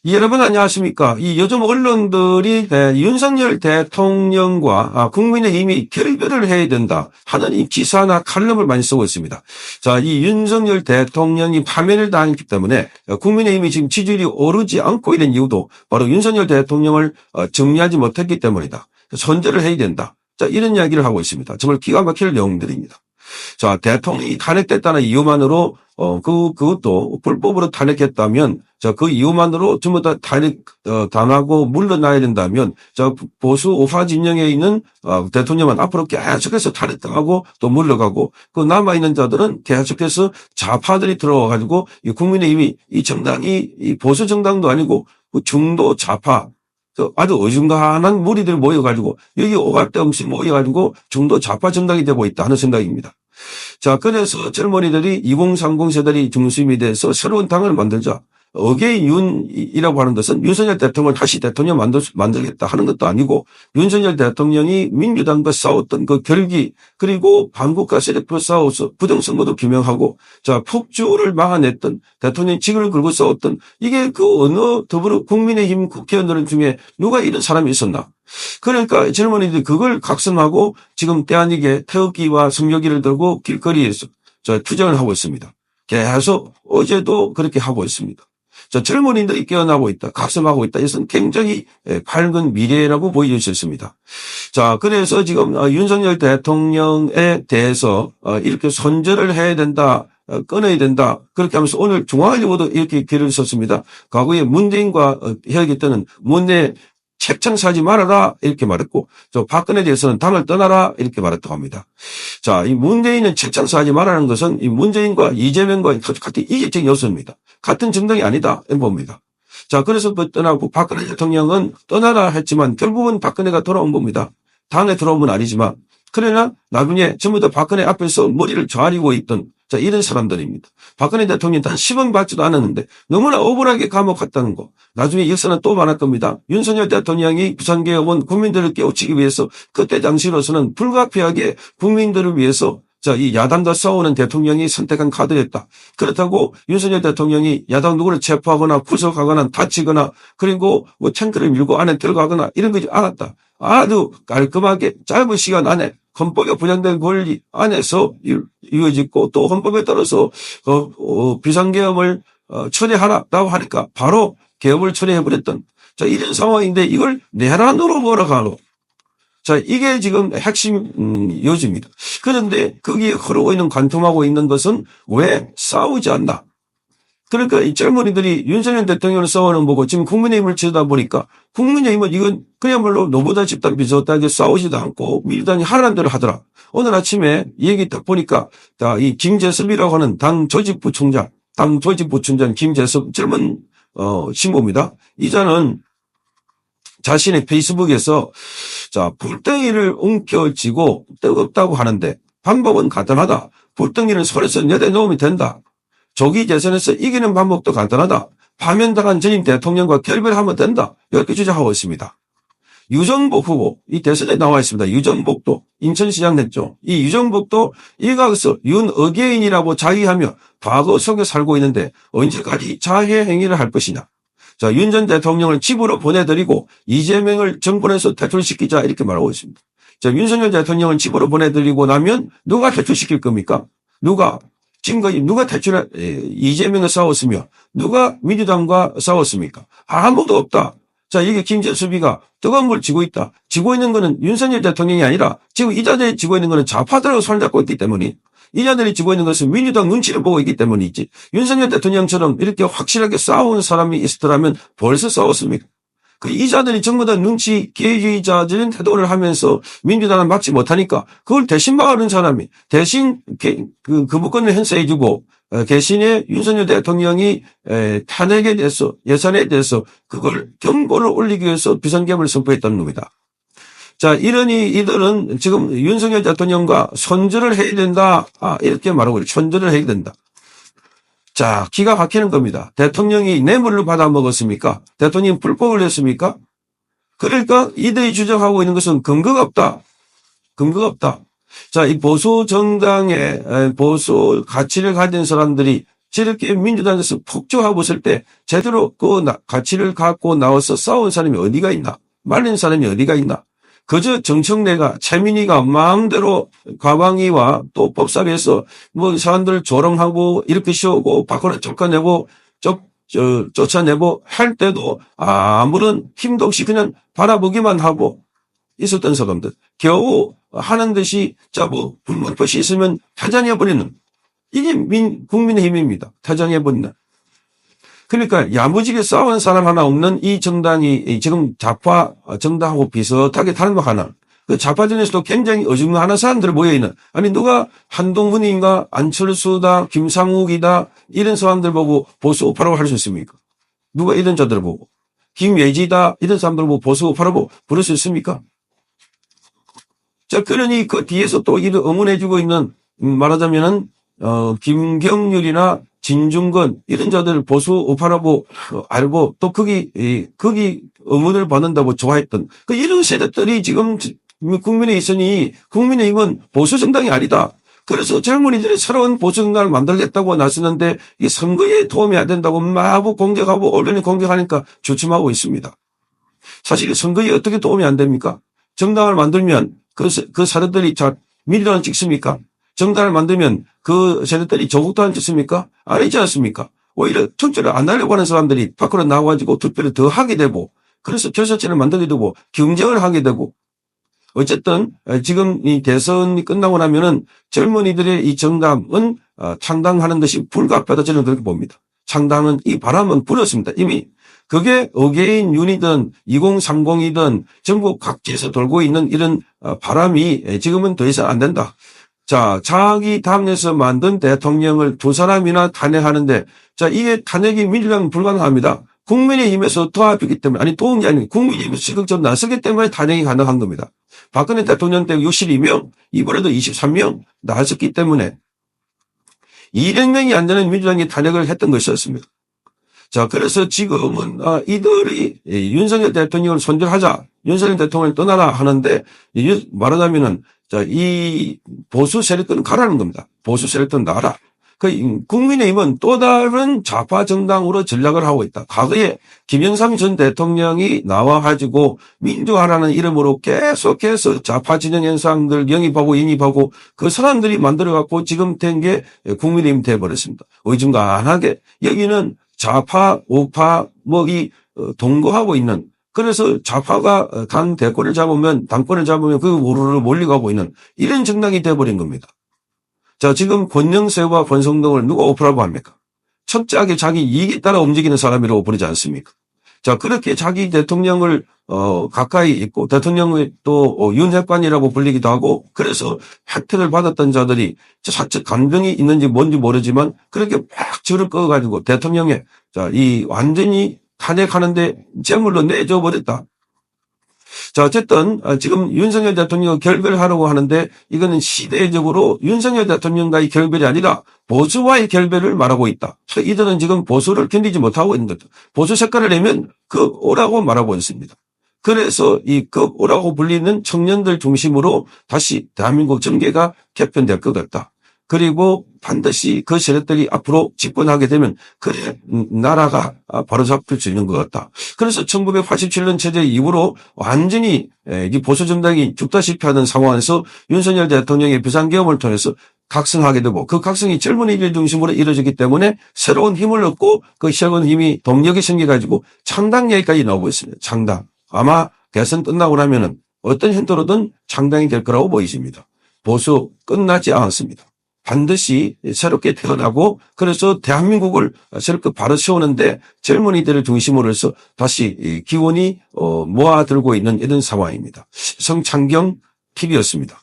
여러분 안녕하십니까. 이 요즘 언론들이 윤석열 대통령과 국민의힘이 결별을 해야 된다 하는 이 기사나 칼럼을 많이 쓰고 있습니다. 자, 이 윤석열 대통령이 파면을 당했기 때문에 국민의힘이 지금 지지율이 오르지 않고 있는 이유도 바로 윤석열 대통령을 정리하지 못했기 때문이다. 선제를 해야 된다. 자, 이런 이야기를 하고 있습니다. 정말 기가 막힐 내용들입니다. 자, 대통령이 탄핵됐다는 이유만으로 그것도 불법으로 탄핵했다면 그 이유만으로 전부 다 탄핵 당하고 물러나야 된다면 보수 우파 진영에 있는 대통령은 앞으로 계속해서 탄핵당하고 또 물러가고 그 남아 있는 자들은 계속해서 좌파들이 들어와 가지고 이 국민의힘이 이 정당이 이 보수 정당도 아니고 중도 좌파 아주 어중간한 무리들 모여가지고 여기 오갈 데 없이 모여가지고 중도 좌파 정당이 되고 있다 하는 생각입니다. 자, 그래서 젊은이들이 2030 세대들이 중심이 돼서 새로운 당을 만들자. 어게인윤이라고 하는 것은 윤석열 대통령을 다시 대통령 만들겠다 하는 것도 아니고 윤석열 대통령이 민주당과 싸웠던 그 결기 그리고 반국가 세력과 싸워서 부정선거도 규명하고 자, 폭주를 막아냈던 대통령직을 걸고 싸웠던 이게 그 어느 더불어 국민의힘 국회의원들 중에 누가 이런 사람이 있었나. 그러니까 젊은이들이 그걸 각성하고 지금 때 아니게 태극기와 성조기를 들고 길거리에서 투쟁을 하고 있습니다. 계속 어제도 그렇게 하고 있습니다. 젊은이들이 깨어나고 있다, 각성하고 있다. 이것은 굉장히 밝은 미래라고 보여주셨습니다. 자, 그래서 지금 윤석열 대통령에 대해서 이렇게 손절을 해야 된다, 끊어야 된다. 그렇게 하면서 오늘 중앙일보도 이렇게 글을 썼습니다. 과거에 문재인과 헤어질 때는 문제 책장 사지 말아라 이렇게 말했고 박근혜에 대해서는 당을 떠나라 이렇게 말했다고 합니다. 자, 이 문재인은 책장 사지 말라는 것은 이 문재인과 이재명과 같은 이기적인 요소입니다. 같은 정당이 아니다 이런 겁니다. 자, 그래서 떠나고 박근혜 대통령은 떠나라 했지만 결국은 박근혜가 돌아온 겁니다. 당에 들어온 건 아니지만 그러나 나중에 전부 다 박근혜 앞에서 머리를 조아리고 있던 자, 이런 사람들입니다. 박근혜 대통령이 단 10원 받지도 않았는데 너무나 억울하게 감옥 갔다는 거. 나중에 역사는 또 많을 겁니다. 윤석열 대통령이 부산개혁은 국민들을 깨우치기 위해서 그때 당시로서는 불가피하게 국민들을 위해서 자, 이 야당과 싸우는 대통령이 선택한 카드였다. 그렇다고 윤석열 대통령이 야당 누구를 체포하거나 구속하거나 다치거나 그리고 뭐 탱크를 밀고 안에 들어가거나 이런 거지 않았다. 아주 깔끔하게 짧은 시간 안에 헌법에 보장된 권리 안에서 이루어지고 또 헌법에 따라서 비상계엄을 처리하라고 하니까 바로 계엄을 처리해버렸던 자 이런 상황인데 이걸 내란으로 몰아가노. 자 이게 지금 핵심 요지입니다. 그런데 거기에 흐르고 있는 관통하고 있는 것은 왜 싸우지 않나. 그러니까 이 젊은이들이 윤석열 대통령을 싸우는 보고 지금 국민의힘을 치다 보니까 국민의힘은 이건 그야말로 노보다 집단 비슷하게 싸우지도 않고 민주당이 하라는 대로 하더라. 오늘 아침에 얘기 딱 보니까 이 김재섭이라고 하는 당 조직부총장 김재섭 젊은 신부입니다. 이자는 자신의 페이스북에서 자 불덩이를 움켜쥐고 뜨겁다고 하는데 방법은 간단하다. 불덩이를 손에서 내려놓으면 된다. 조기 재선에서 이기는 방법도 간단하다. 파면당한 전임 대통령과 결별하면 된다. 이렇게 주장하고 있습니다. 유정복 후보, 이 대선에 나와 있습니다. 유정복도 인천시장 냈죠. 이 유정복도 일각에서 윤어게인이라고 자위하며 과거 속에 살고 있는데 언제까지 자해 행위를 할 것이냐. 자, 윤 전 대통령을 집으로 보내드리고 이재명을 정권에서 퇴출시키자 이렇게 말하고 있습니다. 자, 윤석열 대통령을 집으로 보내드리고 나면 누가 퇴출시킬 겁니까? 지금까지 누가 이재명과 싸웠으며 누가 민주당과 싸웠습니까? 아무도 없다. 자, 이게 김재수비가 뜨거운 물 쥐고 있다. 쥐고 있는 거는 윤석열 대통령이 아니라 지금 이 자들이 쥐고 있는 거는 좌파들하고 손잡고 있기 때문에 이 자들이 쥐고 있는 것은 민주당 눈치를 보고 있기 때문이지. 윤석열 대통령처럼 이렇게 확실하게 싸우는 사람이 있었더라면 벌써 싸웠습니까? 이 자들이 전부 다 눈치 개주의자적인 태도를 하면서 민주당을 막지 못하니까 그걸 대신 막는 사람이 대신 거부권을 행사해주고 대신에 윤석열 대통령이 탄핵에 대해서 예산에 대해서 그걸 경고를 올리기 위해서 비상계엄을 선포했다는 겁니다. 자, 이러니 이들은 지금 윤석열 대통령과 손절을 해야 된다. 이렇게 말하고 있어요. 손절을 해야 된다. 자, 기가 막히는 겁니다. 대통령이 뇌물을 받아 먹었습니까? 대통령이 불법을 했습니까? 그러니까 이들이 주장하고 있는 것은 근거가 없다. 근거가 없다. 자, 이 보수 정당의 보수 가치를 가진 사람들이 저렇게 민주당에서 폭주하고 있을 때 제대로 그 가치를 갖고 나와서 싸운 사람이 어디가 있나? 말린 사람이 어디가 있나? 그저 정청래가 최민희가 마음대로 과방위와 또 법사위에서 뭐 사람들 조롱하고 이렇게 씌우고 밖으로 쫓아내고 쫓아내고 할 때도 아무런 힘도 없이 그냥 바라보기만 하고 있었던 사람들. 겨우 하는 듯이 뭐 불만것이 있으면 타장해버리는 이게 국민의힘입니다. 타장해버리는. 그러니까 야무지게 싸운 사람 하나 없는 이 정당이 지금 좌파 정당하고 비슷하게 닮아가는 그 좌파전에서도 굉장히 어중간한 사람들 모여있는 아니 누가 한동훈인가 안철수다 김상욱이다 이런 사람들 보고 보수 우파라고 할 수 있습니까? 누가 이런 자들 보고 김예지다 이런 사람들 보고 보수 우파라고 부를 수 있습니까? 자 그러니 그 뒤에서 또 이를 응원해주고 있는 말하자면은 김경률이나 진중권 이런 자들을 보수 우파라고 알고 또 거기 응원을 받는다고 좋아했던 그 이런 세력들이 지금 국민에 있으니 국민의힘은 보수 정당이 아니다. 그래서 젊은이들이 새로운 보수 정당을 만들겠다고 나서는데 이 선거에 도움이 안 된다고 마구 공격하고 언론이 공격하니까 주춤하고 있습니다. 사실 선거에 어떻게 도움이 안 됩니까? 정당을 만들면 그 사람들이 민주당을 찍습니까? 정당을 만들면 그 세력들이 조국당을 찍습니까? 아니지 않습니까? 오히려 투표를 안 하려고 하는 사람들이 밖으로 나와가지고 투표를 더 하게 되고 그래서 결사체를 만들게 되고 경쟁을 하게 되고 어쨌든 지금 이 대선이 끝나고 나면은 젊은이들의 이 정당은 창당하는 것이 불가피하다 저는 그렇게 봅니다. 창당은 이 바람은 불었습니다. 이미 그게 어게인 윤이든 2030이든 전국 각지에서 돌고 있는 이런 바람이 지금은 더 이상 안 된다. 자, 자기 당에서 만든 대통령을 두 사람이나 탄핵하는데, 자, 이게 탄핵이 민주당은 불가능합니다. 국민의힘에서 도와주기 때문에, 아니, 도움이 아니고 국민의힘에서 적극적으로 나서기 때문에 탄핵이 가능한 겁니다. 박근혜 대통령 때 62명, 이번에도 23명 나섰기 때문에 200명이 안 되는 민주당이 탄핵을 했던 것이었습니다. 자, 그래서 지금은 이들이 윤석열 대통령을 손절하자, 윤석열 대통령을 떠나라 하는데 말하자면은 자, 이 보수 세력들은 가라는 겁니다. 보수 세력들은 나가라. 국민의힘은 또 다른 좌파 정당으로 전략을 하고 있다. 과거에 김영삼 전 대통령이 나와가지고 민주화라는 이름으로 계속해서 좌파 진영 현상들 영입하고 그 사람들이 만들어갖고 지금 된 게 국민의힘 돼버렸습니다. 어중간하게 여기는 좌파, 우파 동거하고 있는 그래서 좌파가 당권을 잡으면 그 우르르 몰려가고 있는 이런 정당이 돼버린 겁니다. 자, 지금 권영세와 권성동을 누가 오프라고 합니까? 철저하게 자기 이익에 따라 움직이는 사람이라고 부르지 않습니까? 자, 그렇게 자기 대통령을 가까이 있고 대통령을 또 윤핵관이라고 불리기도 하고 그래서 혜택을 받았던 자들이 사적 감정이 있는지 뭔지 모르지만 그렇게 막 줄을 꺼가지고 대통령에 이 완전히 탄핵하는데 재물로 내줘 버렸다. 자, 어쨌든 지금 윤석열 대통령 결별하려고 하는데 이거는 시대적으로 윤석열 대통령과의 결별이 아니라 보수와의 결별을 말하고 있다. 이들은 지금 보수를 견디지 못하고 있는 거죠. 보수 색깔을 내면 오라고 말하고 있습니다. 그래서 이 오라고 불리는 청년들 중심으로 다시 대한민국 정계가 개편될 것 같다. 그리고 반드시 그 세력들이 앞으로 집권하게 되면 그래 나라가 바로잡힐 수 있는 것 같다. 그래서 1987년 체제 이후로 완전히 이 보수 정당이 죽다시피 하는 상황에서 윤석열 대통령의 비상계엄을 통해서 각성하게 되고 그 각성이 젊은이들 중심으로 이루어지기 때문에 새로운 힘을 얻고 그 새로운 힘이 동력이 생겨가지고 창당 얘기까지 나오고 있습니다. 창당. 아마 대선 끝나고 나면은 어떤 형태로든 창당이 될 거라고 보이십니다. 보수 끝나지 않았습니다. 반드시 새롭게 태어나고 그래서 대한민국을 새롭게 바로 세우는데 젊은이들을 중심으로 해서 다시 기운이 모아들고 있는 이런 상황입니다. 성창경 TV였습니다.